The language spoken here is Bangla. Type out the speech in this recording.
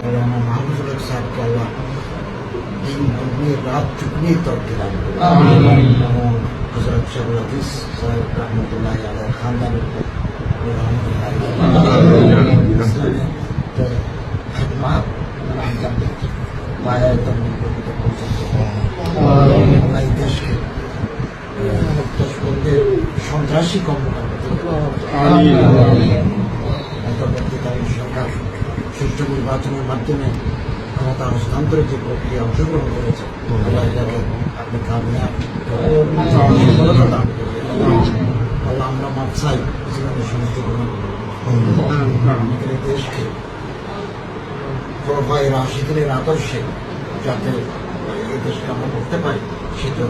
मौलाना महमूद साहब को अल्लाह दिन दुगनी रात चुगनी तरक्की दान करें। हज़रत शेखुल हदीस साहब रहमतुल्लाह अलैह खानदान को खिदमत अंजाम देते पाया तक देश के दुश्मनদের সন্ত্রাসী কর্মকাণ্ড অন্তর্বর্তীকালীন সরকার সুষ্ঠু নির্বাচনের মাধ্যমে ক্ষমতা হস্তান্তরের যে প্রক্রিয়া অংশগ্রহণ করেছে আপনি কামিয়াব সফলতা দান করবেন। আল্লাহ আমরা মাপ চাই জীবনের সমস্ত গ্রহণ আমাদের এই দেশকে প্রভায় রাশিদের আদর্শে যাতে এই দেশকে আমরা করতে পারি সেটা